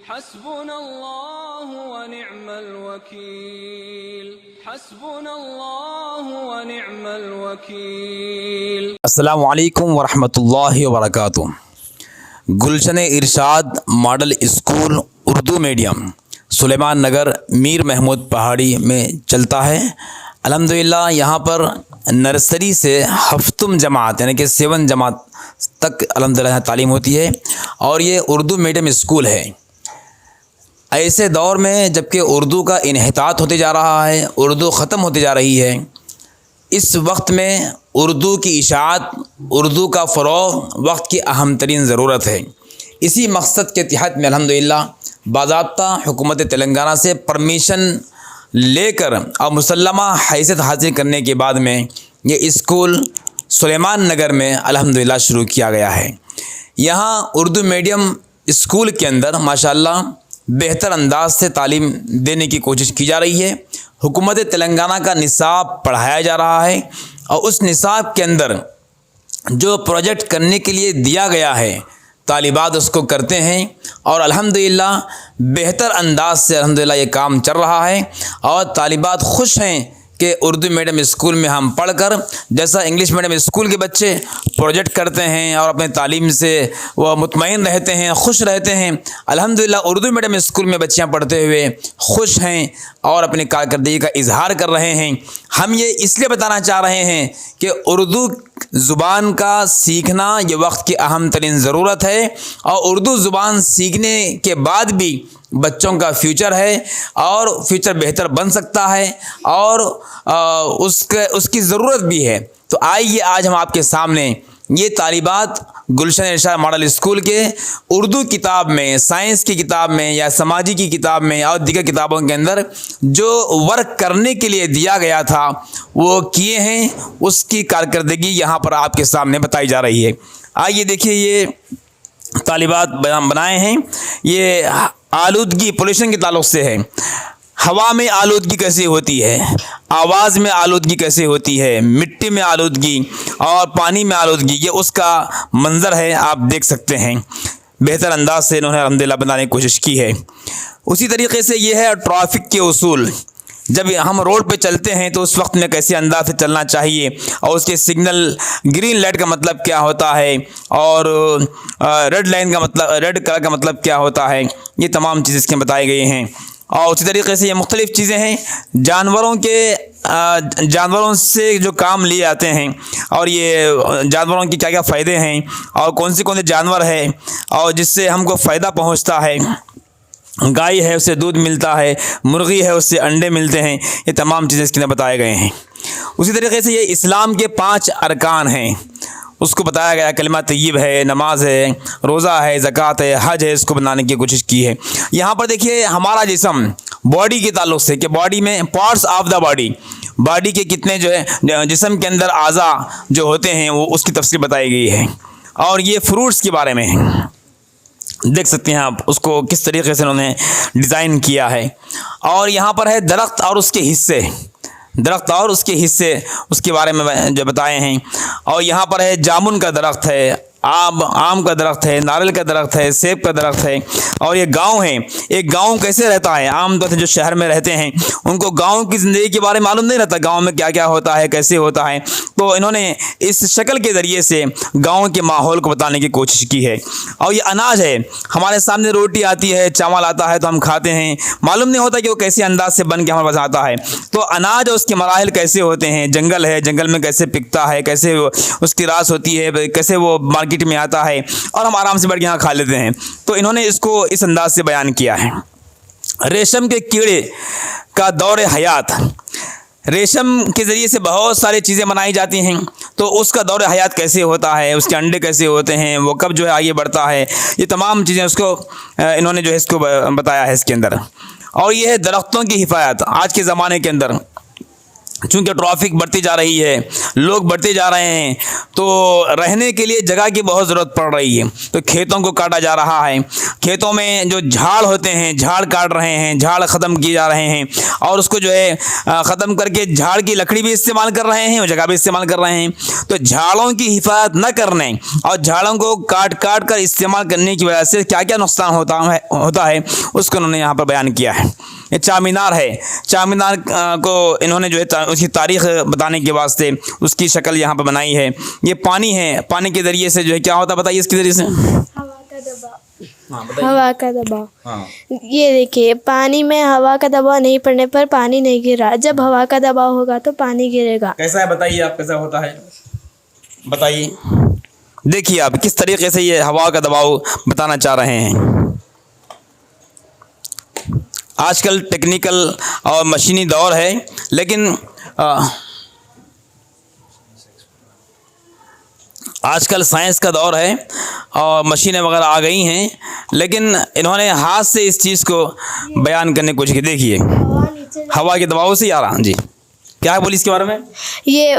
حسبنا اللہ ونعم الوکیل حسبنا اللہ ونعم الوکیل۔ السلام علیکم ورحمۃ اللہ وبرکاتہ۔ گلشن ارشاد ماڈل اسکول اردو میڈیم سلیمان نگر میر محمود پہاڑی میں چلتا ہے۔ الحمدللہ یہاں پر نرسری سے ہفتم جماعت یعنی کہ 7 جماعت تک الحمدللہ تعلیم ہوتی ہے، اور یہ اردو میڈیم اسکول ہے۔ ایسے دور میں جب کہ اردو کا انحطاط ہوتے جا رہا ہے، اردو ختم ہوتی جا رہی ہے، اس وقت میں اردو کی اشاعت، اردو کا فروغ وقت کی اہم ترین ضرورت ہے۔ اسی مقصد کے تحت میں الحمدللہ باضابطہ حکومت تلنگانہ سے پرمیشن لے کر اور مسلمہ حیثیت حاصل کرنے کے بعد میں یہ اسکول سلیمان نگر میں الحمدللہ شروع کیا گیا ہے۔ یہاں اردو میڈیم اسکول کے اندر ماشاءاللہ بہتر انداز سے تعلیم دینے کی کوشش کی جا رہی ہے۔ حکومت تلنگانہ کا نصاب پڑھایا جا رہا ہے، اور اس نصاب کے اندر جو پروجیکٹ کرنے کے لیے دیا گیا ہے طالبات اس کو کرتے ہیں، اور الحمدللہ بہتر انداز سے الحمدللہ یہ کام چل رہا ہے، اور طالبات خوش ہیں کہ اردو میڈیم اسکول میں ہم پڑھ کر جیسا انگلش میڈیم اسکول کے بچے پروجیکٹ کرتے ہیں اور اپنے تعلیم سے وہ مطمئن رہتے ہیں، خوش رہتے ہیں، الحمدللہ اردو میڈیم اسکول میں بچیاں پڑھتے ہوئے خوش ہیں اور اپنی کارکردگی کا اظہار کر رہے ہیں۔ ہم یہ اس لیے بتانا چاہ رہے ہیں کہ اردو زبان کا سیکھنا یہ وقت کی اہم ترین ضرورت ہے، اور اردو زبان سیکھنے کے بعد بھی بچوں کا فیوچر ہے، اور فیوچر بہتر بن سکتا ہے، اور اس کی ضرورت بھی ہے۔ تو آئیے آج ہم آپ کے سامنے یہ طالبات گلشن ارشاد ماڈل اسکول کے اردو کتاب میں، سائنس کی کتاب میں یا سماجی کی کتاب میں اور دیگر کتابوں کے اندر جو ورک کرنے کے لیے دیا گیا تھا وہ کیے ہیں، اس کی کارکردگی یہاں پر آپ کے سامنے بتائی جا رہی ہے۔ آئیے دیکھیے یہ طالبات بنائے ہیں۔ یہ آلودگی پولوشن کے تعلق سے ہے۔ ہوا میں آلودگی کیسے ہوتی ہے، آواز میں آلودگی کیسے ہوتی ہے، مٹی میں آلودگی اور پانی میں آلودگی، یہ اس کا منظر ہے، آپ دیکھ سکتے ہیں۔ بہتر انداز سے انہوں نے الحمدللہ بنانے کی کوشش کی ہے۔ اسی طریقے سے یہ ہے ٹریفک کے اصول۔ جب ہم روڈ پہ چلتے ہیں تو اس وقت میں کیسے انداز سے چلنا چاہیے، اور اس کے سگنل، گرین لائٹ کا مطلب کیا ہوتا ہے، اور ریڈ لائن کا مطلب، ریڈ کلر کا مطلب کیا ہوتا ہے، یہ تمام چیزیں اس کے بتائے گئے ہیں۔ اور اسی طریقے سے یہ مختلف چیزیں ہیں جانوروں سے جو کام لیے جاتے ہیں، اور یہ جانوروں کی کیا کیا فائدے ہیں، اور کون سے جانور ہیں اور جس سے ہم کو فائدہ پہنچتا ہے۔ گائے ہے اس سے دودھ ملتا ہے، مرغی ہے اس سے انڈے ملتے ہیں، یہ تمام چیزیں اس کے اندر بتائے گئے ہیں۔ اسی طریقے سے یہ اسلام کے 5 ارکان ہیں، اس کو بتایا گیا، کلمہ طیب ہے، نماز ہے، روزہ ہے، زکوٰۃ ہے، حج ہے، اس کو بنانے کی کوشش کی ہے۔ یہاں پر دیکھیے ہمارا جسم باڈی کے تعلق سے کہ باڈی میں پارٹس آف دا باڈی کے کتنے جو ہے جسم کے اندر اعضاء جو ہوتے ہیں وہ اس کی تفصیل بتائی گئی ہے، اور یہ فروٹس کے بارے میں دیکھ سکتے ہیں آپ اس کو کس طریقے سے انہوں نے ڈیزائن کیا ہے۔ اور یہاں پر ہے درخت اور اس کے حصے، درخت اور اس کے حصے اس کے بارے میں جو بتائے ہیں۔ اور یہاں پر ہے جامن کا درخت ہے، آم کا درخت ہے، ناریل کا درخت ہے، سیب کا درخت ہے۔ اور یہ گاؤں ہے، ایک گاؤں کیسے رہتا ہے، عام طور سے جو شہر میں رہتے ہیں ان کو گاؤں کی زندگی کے بارے میں معلوم نہیں رہتا، گاؤں میں کیا کیا ہوتا ہے، کیسے ہوتا ہے، تو انہوں نے اس شکل کے ذریعے سے گاؤں کے ماحول کو بتانے کی کوشش کی ہے۔ اور یہ اناج ہے، ہمارے سامنے روٹی آتی ہے، چاول آتا ہے تو ہم کھاتے ہیں، معلوم نہیں ہوتا کہ وہ کیسے انداز سے بن کے ہمارے پاس آتا ہے۔ تو اناج اور اس کے مراحل کیسے ہوتے ہیں، جنگل ہے، جنگل میں کیسے پکتا ہے، کیسے اس کی راس ہوتی ہے، کیسے وہ مارکیٹ میں آتا ہے، اور ہم آرام سے بیٹھ کے یہاں کھا لیتے ہیں۔ تو انہوں نے اس کو اس انداز سے بیان کیا ہے۔ ریشم کے کیڑے کا دور حیات، ریشم کے ذریعے سے بہت ساری چیزیں بنائی جاتی ہیں، تو اس کا دور حیات کیسے ہوتا ہے، اس کے انڈے کیسے ہوتے ہیں، وہ کب جو ہے آگے بڑھتا ہے، یہ تمام چیزیں اس کو انہوں نے جو ہے اس کو بتایا ہے اس کے اندر۔ اور یہ ہے درختوں کی حفاظت۔ آج کے زمانے کے اندر چونکہ ٹریفک بڑھتی جا رہی ہے، لوگ بڑھتے جا رہے ہیں، تو رہنے کے لیے جگہ کی بہت ضرورت پڑ رہی ہے، تو کھیتوں کو کاٹا جا رہا ہے، کھیتوں میں جو جھاڑ ہوتے ہیں جھاڑ کاٹ رہے ہیں، جھاڑ ختم کیے جا رہے ہیں، اور اس کو جو ہے ختم کر کے جھاڑ کی لکڑی بھی استعمال کر رہے ہیں اور جگہ بھی استعمال کر رہے ہیں۔ تو جھاڑوں کی حفاظت نہ کرنے اور جھاڑوں کو کاٹ کر استعمال کرنے کی وجہ سے کیا کیا نقصان ہوتا ہے اس کو انہوں نے یہاں پر بیان کیا ہے۔ یہ چار مینار ہے، چار مینار کو انہوں نے جو ہے اس کی تاریخ بتانے کے واسطے اس کی شکل یہاں پر بنائی ہے۔ یہ پانی ہے، پانی کے ذریعے سے جو ہے کیا ہوتا ہے بتائیے اس کے ذریعے سے؟ ہوا کا دباؤ۔ یہ دیکھیے پانی میں ہوا کا دباؤ نہیں پڑنے پر پانی نہیں گر رہا، جب ہوا کا دباؤ ہوگا تو پانی گرے گا۔ کیسا ہے بتائیے آپ، کیسا ہوتا ہے بتائیے؟ دیکھیے آپ کس طریقے سے یہ ہوا کا دباؤ بتانا چاہ رہے ہیں۔ آج کل ٹیکنیکل اور مشینی دور ہے، لیکن آج کل سائنس کا دور ہے اور مشینیں وغیرہ آ گئی ہیں، لیکن انہوں نے ہاتھ سے اس چیز کو بیان کرنے کی کوشش کی۔ دیکھیے ہوا کے دباؤ سے ہی آ رہا۔ جی کیا ہے بولی اس کے بارے میں؟ یہ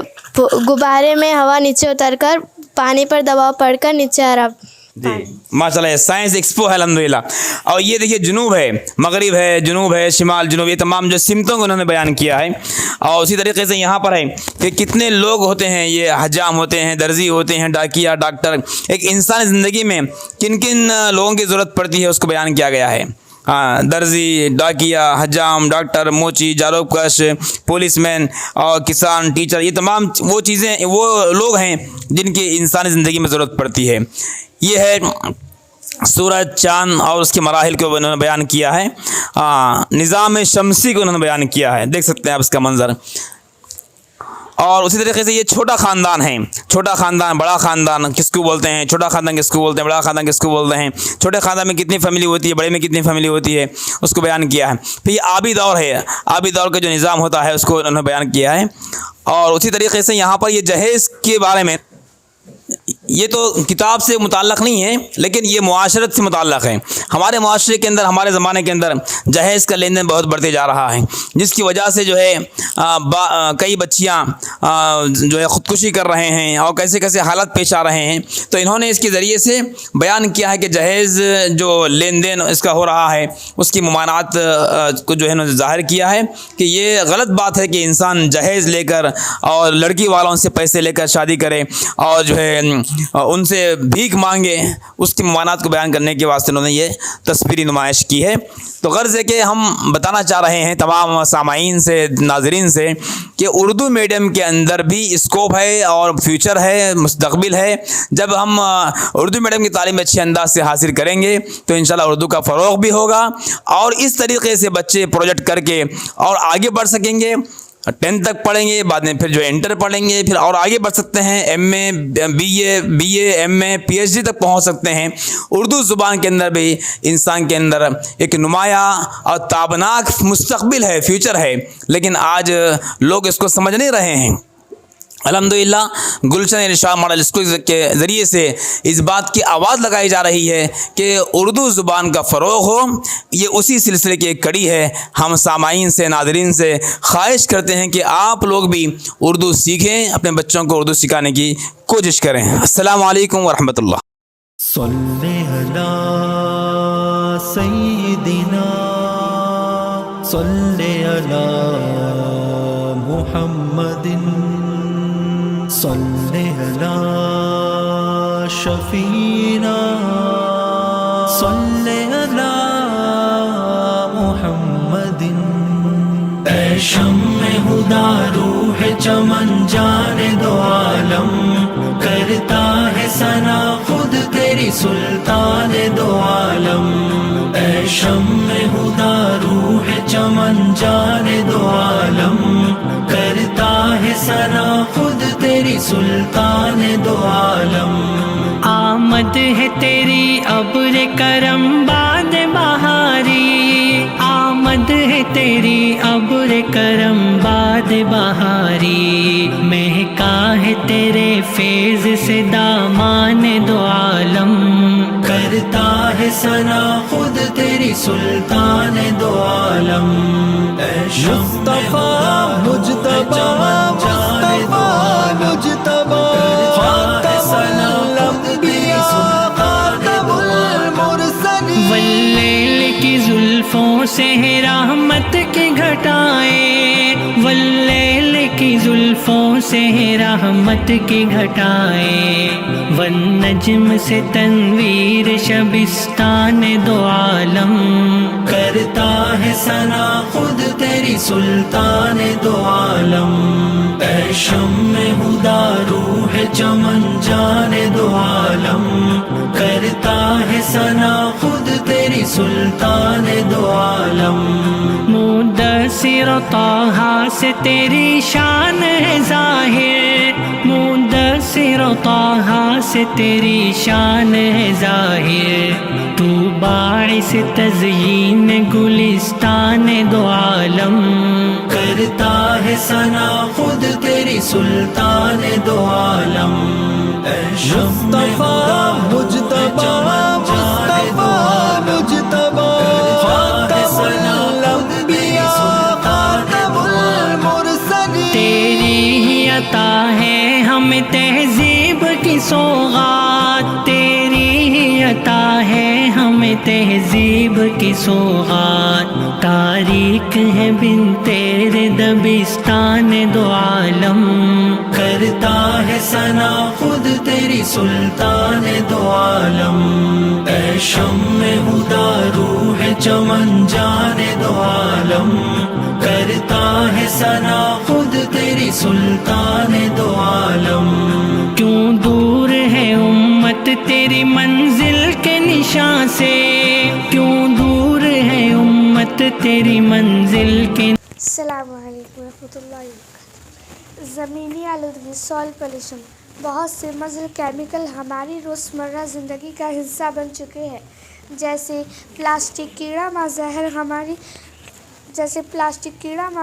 غبارے میں ہوا نیچے اتر کر پانی پر دباؤ پڑ کر نیچے آ رہا۔ جی ماشاء اللہ، سائنس ایکسپو ہے الحمدللہ۔ اور یہ دیکھیے جنوب ہے، مغرب ہے، جنوب ہے، شمال جنوب، یہ تمام جو سمتوں کو انہوں نے بیان کیا ہے۔ اور اسی طریقے سے یہاں پر ہے کہ کتنے لوگ ہوتے ہیں، یہ حجام ہوتے ہیں، درزی ہوتے ہیں، ڈاکیا، ڈاکٹر، ایک انسانی زندگی میں کن کن لوگوں کی ضرورت پڑتی ہے اس کو بیان کیا گیا ہے۔ درزی، ڈاکیا، حجام، ڈاکٹر، موچی، جاروب کش، پولیس مین اور کسان، ٹیچر، یہ تمام وہ چیزیں، وہ لوگ ہیں جن کی انسانی زندگی میں ضرورت پڑتی ہے۔ یہ ہے سورج، چاند اور اس کے مراحل کو انہوں نے بیان کیا ہے۔ نظام شمسی کو انہوں نے بیان کیا ہے، دیکھ سکتے ہیں آپ اس کا منظر۔ اور اسی طریقے سے یہ چھوٹا خاندان ہے، چھوٹا خاندان، بڑا خاندان کس کو بولتے ہیں، چھوٹا خاندان کس کو بولتے ہیں، بڑا خاندان کس کو بولتے ہیں، چھوٹے خاندان میں کتنی فیملی ہوتی ہے، بڑے میں کتنی فیملی ہوتی ہے، اس کو بیان کیا ہے۔ پھر یہ آبی دور ہے، آبی دور کا جو نظام ہوتا ہے اس کو انہوں نے بیان کیا ہے۔ اور اسی طریقے سے یہاں پر یہ جہیز کے بارے میں، یہ تو کتاب سے متعلق نہیں ہے لیکن یہ معاشرت سے متعلق ہے۔ ہمارے معاشرے کے اندر، ہمارے زمانے کے اندر جہیز کا لین دین بہت بڑھتے جا رہا ہے، جس کی وجہ سے جو ہے کئی بچیاں جو ہے خودکشی کر رہے ہیں اور کیسے کیسے حالات پیش آ رہے ہیں۔ تو انہوں نے اس کے ذریعے سے بیان کیا ہے کہ جہیز جو لین دین اس کا ہو رہا ہے اس کی ممانعات کو جو ہے ظاہر کیا ہے کہ یہ غلط بات ہے کہ انسان جہیز لے کر اور لڑکی والوں سے پیسے لے کر شادی کرے اور جو ہے ان سے بھیک مانگے۔ اس کی ممانعات کو بیان کرنے کے واسطے انہوں نے یہ تصویری نمائش کی ہے۔ تو غرض ہے کہ ہم بتانا چاہ رہے ہیں تمام سامعین سے، ناظرین سے، کہ اردو میڈیم کے اندر بھی اسکوپ ہے اور فیوچر ہے، مستقبل ہے۔ جب ہم اردو میڈیم کی تعلیم اچھے انداز سے حاصل کریں گے تو انشاءاللہ اردو کا فروغ بھی ہوگا، اور اس طریقے سے بچے پروجیکٹ کر کے اور آگے بڑھ سکیں گے۔ 10 تک پڑھیں گے، بعد میں پھر جو انٹر پڑھیں گے، پھر اور آگے بڑھ سکتے ہیں، M A, B A, M A, P H D تک پہنچ سکتے ہیں۔ اردو زبان کے اندر بھی انسان کے اندر ایک نمایاں اور تابناک مستقبل ہے، فیوچر ہے، لیکن آج لوگ اس کو سمجھ نہیں رہے ہیں۔ الحمدللہ گلشن ارشاد ماڈل اسکول کے ذریعے سے اس بات کی آواز لگائی جا رہی ہے کہ اردو زبان کا فروغ ہو۔ یہ اسی سلسلے کی ایک کڑی ہے۔ ہم سامعین سے، ناظرین سے خواہش کرتے ہیں کہ آپ لوگ بھی اردو سیکھیں، اپنے بچوں کو اردو سکھانے کی کوشش کریں۔ السلام علیکم ورحمۃ اللہ۔ صلی علی سیدنا، صلی علی محمد، صلی علی شفیعنا، صلی علی محمد۔ اے شمع ہدا روح چمن جان دو عالم، کرتا ہے ثنا خود تیری سلطان دو عالم۔ اے شمع ہدا روح چمن جان دو عالم، کرتا ہے ثنا خود تیری سلطان دو عالم۔ آمد ہے تیری ابر کرم باد بہاری، آمد ہے تیری ابر کرم باد بہاری، مہکا ہے تیرے فیض سے دامان دو عالم، کرتا ہے ثنا خود تیری تیری سلطان دو عالم اے مصطفیٰ مجتبی مصطفیٰ مجتبی خاتم الانبیاء خاتم المرسلین واللیل کی زلفوں سے ہے رحمت کے گھٹائیں، واللیل کی زلفوں سے ہے رحمت کی گھٹائیں، والنجم سے تنویر شبستان دو عالم، کرتا ہے ثنا خود تیری سلطان دو عالم اے شمع ہدا روح چمن جان دو عالم، کرتا ہے ثنا خود تیری سلطان دو عالم، مدثر طٰہٰ سے تیری شان ہے ظاہر، مدثر طٰہٰ سے تیری شان ہے ظاہر، تو باعث تزیین گلستان دو عالم، کرتا ہے ثنا خود تیری سلطان دو عالم اے مصطفیٰ مجتبی مصطفیٰ مجتبی خاتم الانبیاء خاتم المرسلین تیری ہی عطا ہے ہمیں تہذیب کی سوغات، تیری ہی عطا ہے ہمیں تہذیب کی سوغات، تاریک ہے بن تیرے دبستان دو عالم، کرتا ہے ثنا خود تیری سلطان دو عالم اے شمع ہدا روح چمن جان دو عالم، کرتا ہے ثنا خود تیری سلطان دو عالم، کیوں دور ہے امت تیری منزل کے نشان سے، کیوں دور ہے امت تیری منزل کے السلام علیکم ورحمۃ اللہ وبرکاتہ۔ زمینی آلودگی، سوائل پولیوشن، بہت سے مضر کیمیکل ہماری روزمرہ زندگی کا حصہ بن چکے ہیں، جیسے پلاسٹک کیڑا مار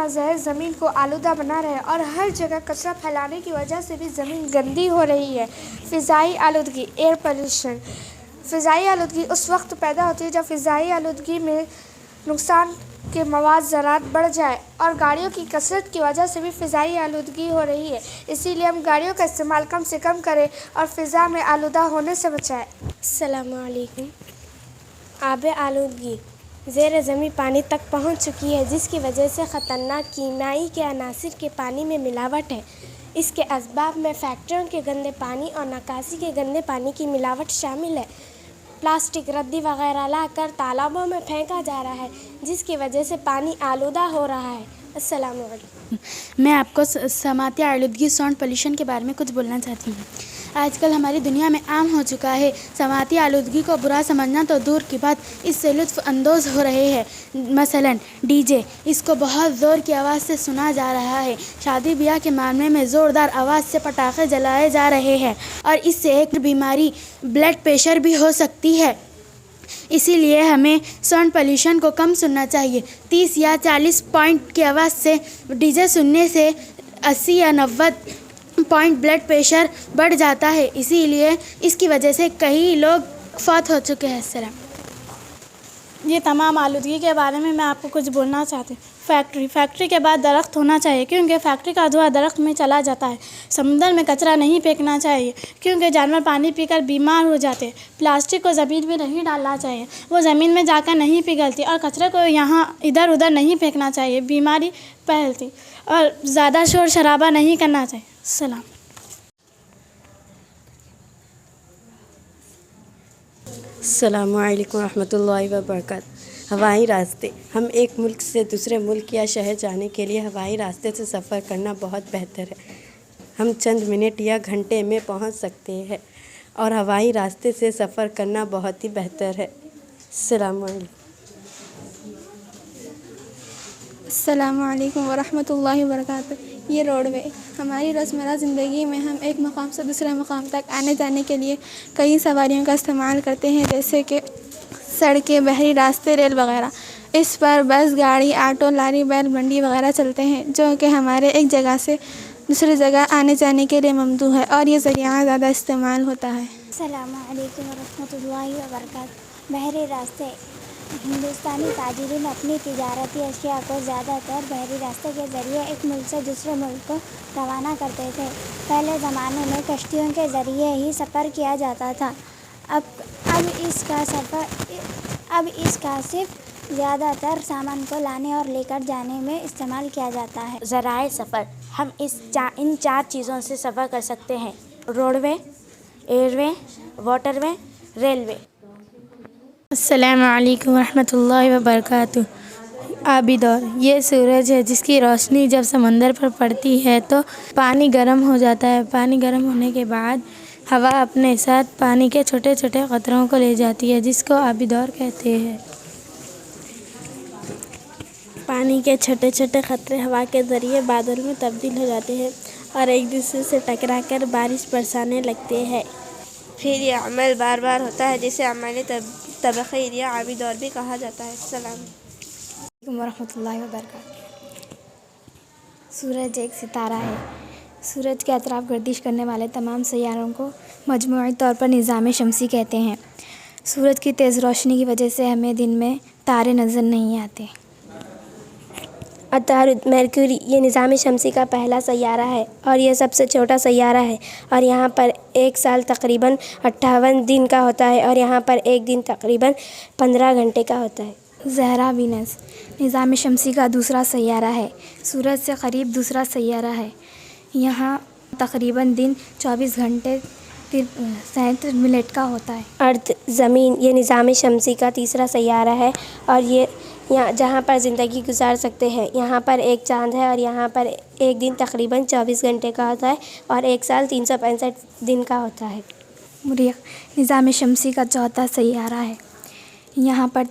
زہر زمین کو آلودہ بنا رہے ہیں اور ہر جگہ کچرا پھیلانے کی وجہ سے بھی زمین گندی ہو رہی ہے۔ فضائی آلودگی، ایئر پولیوشن، فضائی آلودگی اس وقت پیدا ہوتی ہے جب فضائی آلودگی میں نقصان کے مواد ذرات بڑھ جائے، اور گاڑیوں کی کثرت کی وجہ سے بھی فضائی آلودگی ہو رہی ہے، اسی لیے ہم گاڑیوں کا استعمال کم سے کم کریں اور فضا میں آلودہ ہونے سے بچائیں۔ السلام علیکم۔ آب آلودگی زیر زمین پانی تک پہنچ چکی ہے، جس کی وجہ سے خطرناک کیمیائی کے عناصر کے پانی میں ملاوٹ ہے۔ اس کے اسباب میں فیکٹریوں کے گندے پانی اور نکاسی کے گندے پانی کی ملاوٹ شامل ہے۔ پلاسٹک ردی وغیرہ لا کر تالابوں میں پھینکا جا رہا ہے، جس کی وجہ سے پانی آلودہ ہو رہا ہے۔ السلام علیکم۔ میں آپ کو سماعتی آلودگی، ساؤنڈ پولیوشن کے بارے میں کچھ بولنا چاہتی ہوں۔ آج کل ہماری دنیا میں عام ہو چکا ہے سماعتی آلودگی کو برا سمجھنا تو دور کی بات، اس سے لطف اندوز ہو رہے ہیں۔ مثلا ڈی جے، اس کو بہت زور کی آواز سے سنا جا رہا ہے۔ شادی بیاہ کے معاملے میں زوردار آواز سے پٹاخے جلائے جا رہے ہیں، اور اس سے ایک بیماری بلڈ پریشر بھی ہو سکتی ہے۔ اسی لیے ہمیں ساؤنڈ پولیوشن کو کم سننا چاہیے۔ 30 یا 40 پوائنٹ کی آواز سے ڈی جے سننے سے 80 یا 90 پوائنٹ بلڈ پریشر بڑھ جاتا ہے، اسی لیے اس کی وجہ سے کئی لوگ فوت ہو چکے ہیں۔ السلام۔ یہ تمام آلودگی کے بارے میں آپ کو کچھ بولنا چاہتی ہوں۔ فیکٹری کے بعد درخت ہونا چاہیے، کیونکہ فیکٹری کا دھواں درخت میں چلا جاتا ہے۔ سمندر میں کچرا نہیں پھینکنا چاہیے، کیونکہ جانور پانی پی کر بیمار ہو جاتے ہیں۔ پلاسٹک کو زمین میں نہیں ڈالنا چاہیے، وہ زمین میں جا کر نہیں پگھلتی، اور کچرے کو یہاں ادھر ادھر نہیں پھینکنا چاہیے، بیماری پھیلتی، اور زیادہ شور شرابہ نہیں کرنا چاہیے۔ السلام۔ السلام علیکم ورحمۃ اللہ وبرکاتہ۔ ہوائی راستے، ہم ایک ملک سے دوسرے ملک یا شہر جانے کے لیے ہوائی راستے سے سفر کرنا بہت بہتر ہے۔ ہم چند منٹ یا گھنٹے میں پہنچ سکتے ہیں، اور ہوائی راستے سے سفر کرنا بہت ہی بہتر ہے۔ السلام علیکم۔ السلام علیکم ورحمۃ اللہ وبرکاتہ۔ یہ روڈ وے ہماری روزمرہ زندگی میں ہم ایک مقام سے دوسرے مقام تک آنے جانے کے لیے کئی سواریوں کا استعمال کرتے ہیں، جیسے کہ سڑکیں، بحری راستے، ریل وغیرہ۔ اس پر بس، گاڑی، آٹو، لاری، بیل گاڑی وغیرہ چلتے ہیں، جو کہ ہمارے ایک جگہ سے دوسری جگہ آنے جانے کے لیے ممدوح ہے، اور یہ ذریعہ زیادہ استعمال ہوتا ہے۔ السلام علیکم ورحمۃ اللہ وبرکاتہ۔ بحری راستے ہندوستانی تاجرین اپنی تجارتی اشیاء کو زیادہ تر بحری راستے کے ذریعے ایک ملک سے دوسرے ملک کو روانہ کرتے تھے۔ پہلے زمانے میں کشتیوں کے ذریعے ہی سفر کیا جاتا تھا۔ اب اس کا صرف زیادہ تر سامان کو لانے اور لے کر جانے میں استعمال کیا جاتا ہے۔ ذرائع سفر، ہم ان 4 چیزوں سے سفر کر سکتے ہیں: روڈ وے، ایئر وے، واٹر وے، ریلوے۔ السلام علیکم ورحمۃ اللہ وبرکاتہ۔ آبی دور، یہ سورج ہے جس کی روشنی جب سمندر پر پڑتی ہے تو پانی گرم ہو جاتا ہے۔ پانی گرم ہونے کے بعد ہوا اپنے ساتھ پانی کے چھوٹے چھوٹے قطروں کو لے جاتی ہے، جس کو آبی دور کہتے ہیں۔ پانی کے چھوٹے چھوٹے قطرے ہوا کے ذریعے بادل میں تبدیل ہو جاتے ہیں اور ایک دوسرے سے ٹکرا کر بارش برسانے لگتے ہیں۔ پھر یہ عمل بار بار ہوتا ہے جسے عمل طبقی یا آبی دور بھی کہا جاتا ہے۔ السلام علیکم ورحمۃ اللہ وبرکاتہ۔ سورج ایک ستارہ ہے۔ سورج کے اطراف گردش کرنے والے تمام سیاروں کو مجموعی طور پر نظام شمسی کہتے ہیں۔ سورج کی تیز روشنی کی وجہ سے ہمیں دن میں تارے نظر نہیں آتے۔ عطارد، مرکوری، یہ نظام شمسی کا پہلا سیارہ ہے اور یہ سب سے چھوٹا سیارہ ہے، اور یہاں پر ایک سال تقریباً 58 دن کا ہوتا ہے اور یہاں پر ایک دن تقریباً 15 گھنٹے کا ہوتا ہے۔ زہرہ، وینس، نظام شمسی کا دوسرا سیارہ ہے۔ سورج سے قریب دوسرا سیارہ ہے۔ یہاں تقریباً دن 24 گھنٹے 37 منٹ کا ہوتا ہے۔ ارتھ، زمین، یہ نظام شمسی کا تیسرا سیارہ ہے اور یہ جہاں پر زندگی گزار سکتے ہیں۔ یہاں پر ایک چاند ہے اور یہاں پر ایک دن تقریباً 24 گھنٹے کا ہوتا ہے اور ایک سال 365 دن کا ہوتا ہے۔ مریخ، نظام شمسی کا چوتھا سیارہ ہے۔ یہاں پر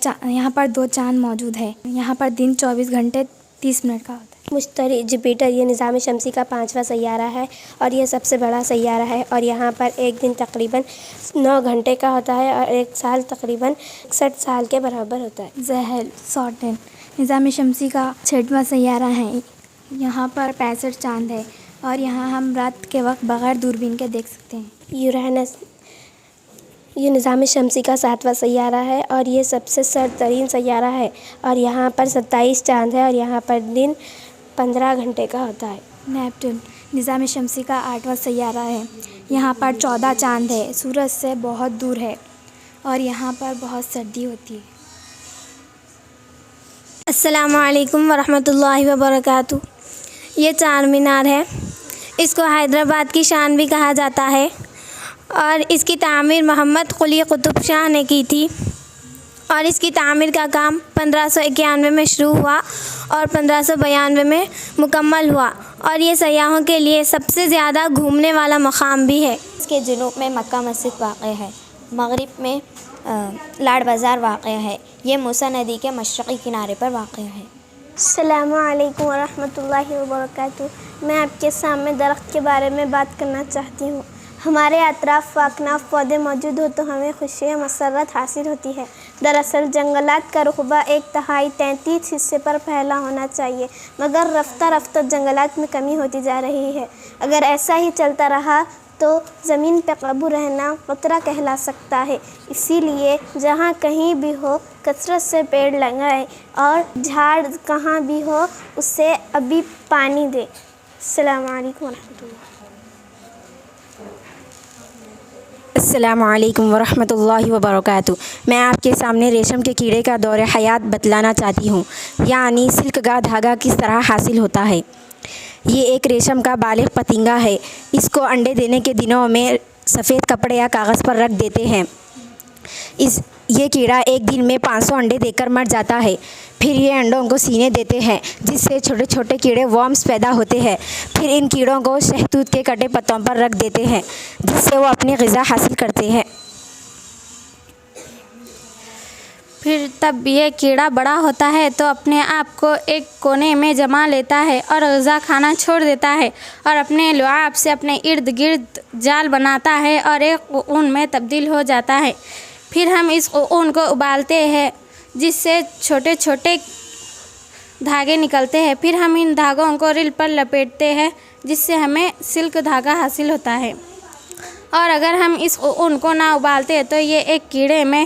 2 چاند موجود ہیں۔ یہاں پر دن 24 گھنٹے 30 منٹ کا ہوتا ہے۔ مشتری، جوپیٹر، یہ نظام شمسی کا 5واں سیارہ ہے اور یہ سب سے بڑا سیارہ ہے اور یہاں پر ایک دن تقریباً 9 گھنٹے کا ہوتا ہے اور ایک سال تقریباً 61 سال کے برابر ہوتا ہے۔ زحل، ساٹرن، نظام شمسی کا 6واں سیارہ ہے۔ یہاں پر 65 چاند ہے اور یہاں ہم رات کے وقت بغیر دوربین کے دیکھ سکتے ہیں۔ یورینس، یہ نظام شمسی کا 7واں سیارہ ہے اور یہ سب سے سرد ترین سیارہ ہے اور یہاں پر 27 چاند ہے اور یہاں پر دن 15 گھنٹے کا ہوتا ہے۔ نیپٹون، نظام شمسی کا 8واں سیارہ ہے۔ یہاں پر 14 چاند ہے۔ سورج سے بہت دور ہے اور یہاں پر بہت سردی ہوتی ہے۔ السلام علیکم ورحمۃ اللہ وبرکاتہ۔ یہ چار مینار ہے۔ اس کو حیدرآباد کی شان بھی کہا جاتا ہے اور اس کی تعمیر محمد قلی قطب شاہ نے کی تھی اور اس کی تعمیر کا کام 1591 میں شروع ہوا اور 1592 میں مکمل ہوا اور یہ سیاحوں کے لیے سب سے زیادہ گھومنے والا مقام بھی ہے۔ اس کے جنوب میں مکہ مسجد واقع ہے، مغرب میں لاڈ بازار واقع ہے، یہ موسیٰ ندی کے مشرقی کنارے پر واقع ہے۔ السلام علیکم ورحمۃ اللہ وبرکاتہ۔ میں آپ کے سامنے درخت کے بارے میں بات کرنا چاہتی ہوں۔ ہمارے اطراف واکناف پودے موجود ہو تو ہمیں خوشی و مسرت حاصل ہوتی ہے۔ دراصل جنگلات کا رقبہ 1/33 حصے پر پھیلا ہونا چاہیے، مگر رفتہ رفتہ جنگلات میں کمی ہوتی جا رہی ہے۔ اگر ایسا ہی چلتا رہا تو زمین پہ قابو رہنا خطرہ کہلا سکتا ہے۔ اسی لیے جہاں کہیں بھی ہو کثرت سے پیڑ لگائیں اور جھاڑ کہاں بھی ہو اسے ابھی پانی دیں۔ السلام علیکم ورحمۃ اللہ۔ السلام علیکم ورحمۃ اللہ وبرکاتہ۔ میں آپ کے سامنے ریشم کے کیڑے کا دور حیات بتلانا چاہتی ہوں، یعنی سلک کا دھاگا کس طرح حاصل ہوتا ہے۔ یہ ایک ریشم کا بالغ پتنگا ہے۔ اس کو انڈے دینے کے دنوں میں سفید کپڑے یا کاغذ پر رکھ دیتے ہیں۔ یہ کیڑا ایک دن میں 500 انڈے دے کر مر جاتا ہے۔ پھر یہ انڈوں کو سینے دیتے ہیں جس سے چھوٹے چھوٹے کیڑے ورمز پیدا ہوتے ہیں۔ پھر ان کیڑوں کو شہتوت کے کٹے پتوں پر رکھ دیتے ہیں جس سے وہ اپنی غذا حاصل کرتے ہیں۔ پھر تب یہ کیڑا بڑا ہوتا ہے تو اپنے آپ کو ایک کونے میں جما لیتا ہے اور غذا کھانا چھوڑ دیتا ہے اور اپنے لعاب سے اپنے ارد گرد جال بناتا ہے اور ایک اون میں تبدیل ہو جاتا ہے۔ پھر ہم اس اون کو ابالتے ہیں جس سے چھوٹے چھوٹے دھاگے نکلتے ہیں۔ پھر ہم ان دھاگوں کو ریل پر لپیٹتے ہیں جس سے ہمیں سلک دھاگا حاصل ہوتا ہے۔ اور اگر ہم اس اون کو نہ ابالتے تو یہ ایک کیڑے میں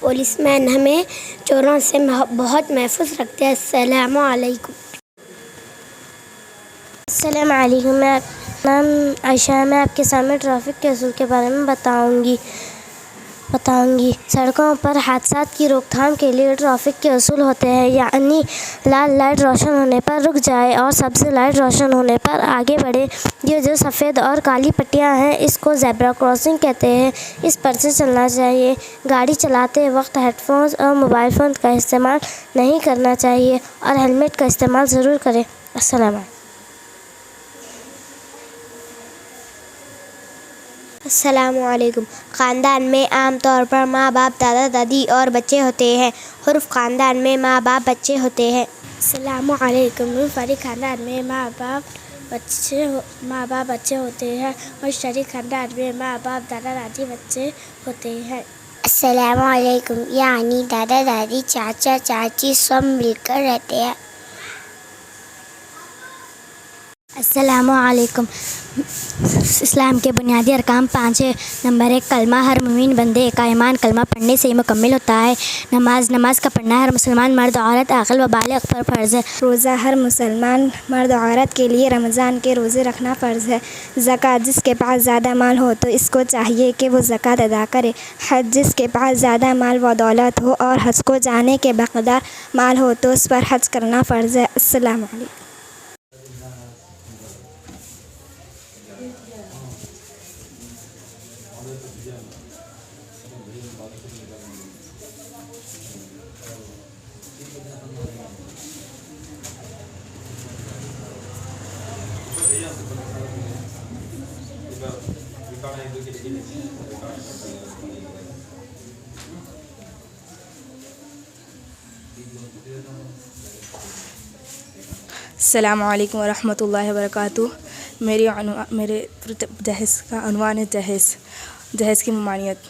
پولیس مین ہمیں چوروں سے بہت محفوظ رکھتے ہیں. السلام علیکم. السلام علیکم. میں نام عائشہ. میں آپ کے سامنے ٹریفک کے اصول کے بارے میں بتاؤں گی. سڑکوں پر حادثات کی روک تھام کے لیے ٹریفک کے اصول ہوتے ہیں، یعنی لال لائٹ روشن ہونے پر رک جائے اور سبز لائٹ روشن ہونے پر آگے بڑھے. یہ جو سفید اور کالی پٹیاں ہیں اس کو زیبرا کراسنگ کہتے ہیں. اس پر سے چلنا چاہیے. گاڑی چلاتے وقت ہیڈ فونز اور موبائل فون کا استعمال نہیں کرنا چاہیے اور ہیلمٹ کا استعمال ضرور کریں. السلام علیکم. السلام علیکم. خاندان میں عام طور پر ماں باپ، دادا دادی اور بچے ہوتے ہیں. عرف خاندان میں ماں باپ بچے ہوتے ہیں. السلام علیکم. منفرد خاندان میں ماں باپ بچے ہوتے ہیں. مشترک خاندان میں ماں باپ، دادا دادی، بچے ہوتے ہیں. السلام علیکم. یعنی دادا دادی، چاچا چاچی سب مل کر رہتے ہیں. السلام علیکم. اسلام کے بنیادی ارکان 5 ہیں. نمبر 1، کلمہ. ہر مومن بندے کا ایمان کلمہ پڑھنے سے ہی مکمل ہوتا ہے. نماز کا پڑھنا ہر مسلمان مرد، عورت، عاقل و بالغ پر فرض ہے. روزہ ہر مسلمان مرد عورت کے لیے رمضان کے روزے رکھنا فرض ہے. زکوٰۃ، جس کے پاس زیادہ مال ہو تو اس کو چاہیے کہ وہ زکوٰۃ ادا کرے. حج، جس کے پاس زیادہ مال و دولت ہو اور حج کو جانے کے بقدر مال ہو تو اس پر حج کرنا فرض ہے. السلام علیکم. السلام علیکم ورحمۃ اللہ وبرکاتہ. میرے جہیز کا عنوان ہے جہیز کی ممانعت.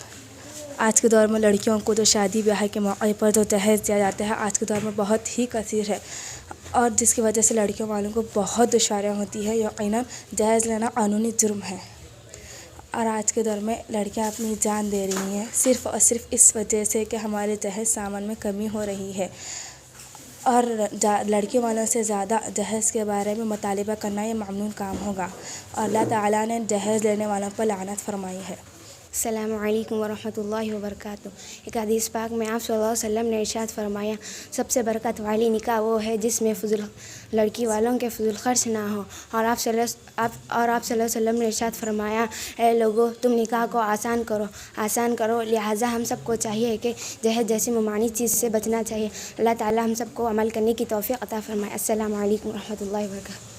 آج کے دور میں لڑکیوں کو جو شادی بیاہ کے موقع پر جو جہیز دیا جاتا ہے آج کے دور میں بہت ہی کثیر ہے، اور جس کی وجہ سے لڑکیوں والوں کو بہت دشواریاں ہوتی ہے. یقیناً جہیز لینا قانونی جرم ہے، اور آج کے دور میں لڑکیاں اپنی جان دے رہی ہیں صرف اور صرف اس وجہ سے کہ ہمارے جہیز سامان میں کمی ہو رہی ہے. اور لڑکیوں والوں سے زیادہ جہیز کے بارے میں مطالبہ کرنا یہ ممنوع کام ہوگا، اور اللہ تعالیٰ نے جہیز لینے والوں پر لعنت فرمائی ہے. السلام علیکم ورحمۃ اللہ وبرکاتہ. ایک حدیث پاک میں آپ صلی اللہ علیہ وسلم نے ارشاد فرمایا، سب سے برکت والی نکاح وہ ہے جس میں لڑکی والوں کے فضول خرچ نہ ہو. اور آپ صلی اللہ علیہ وسلم نے ارشاد فرمایا، اے لوگو تم نکاح کو آسان کرو. لہٰذا ہم سب کو چاہیے کہ جہیز جیسی ممانع چیز سے بچنا چاہیے. اللہ تعالیٰ ہم سب کو عمل کرنے کی توفیق عطا فرمائے. السلام علیکم ورحمۃ اللہ وبرکاتہ.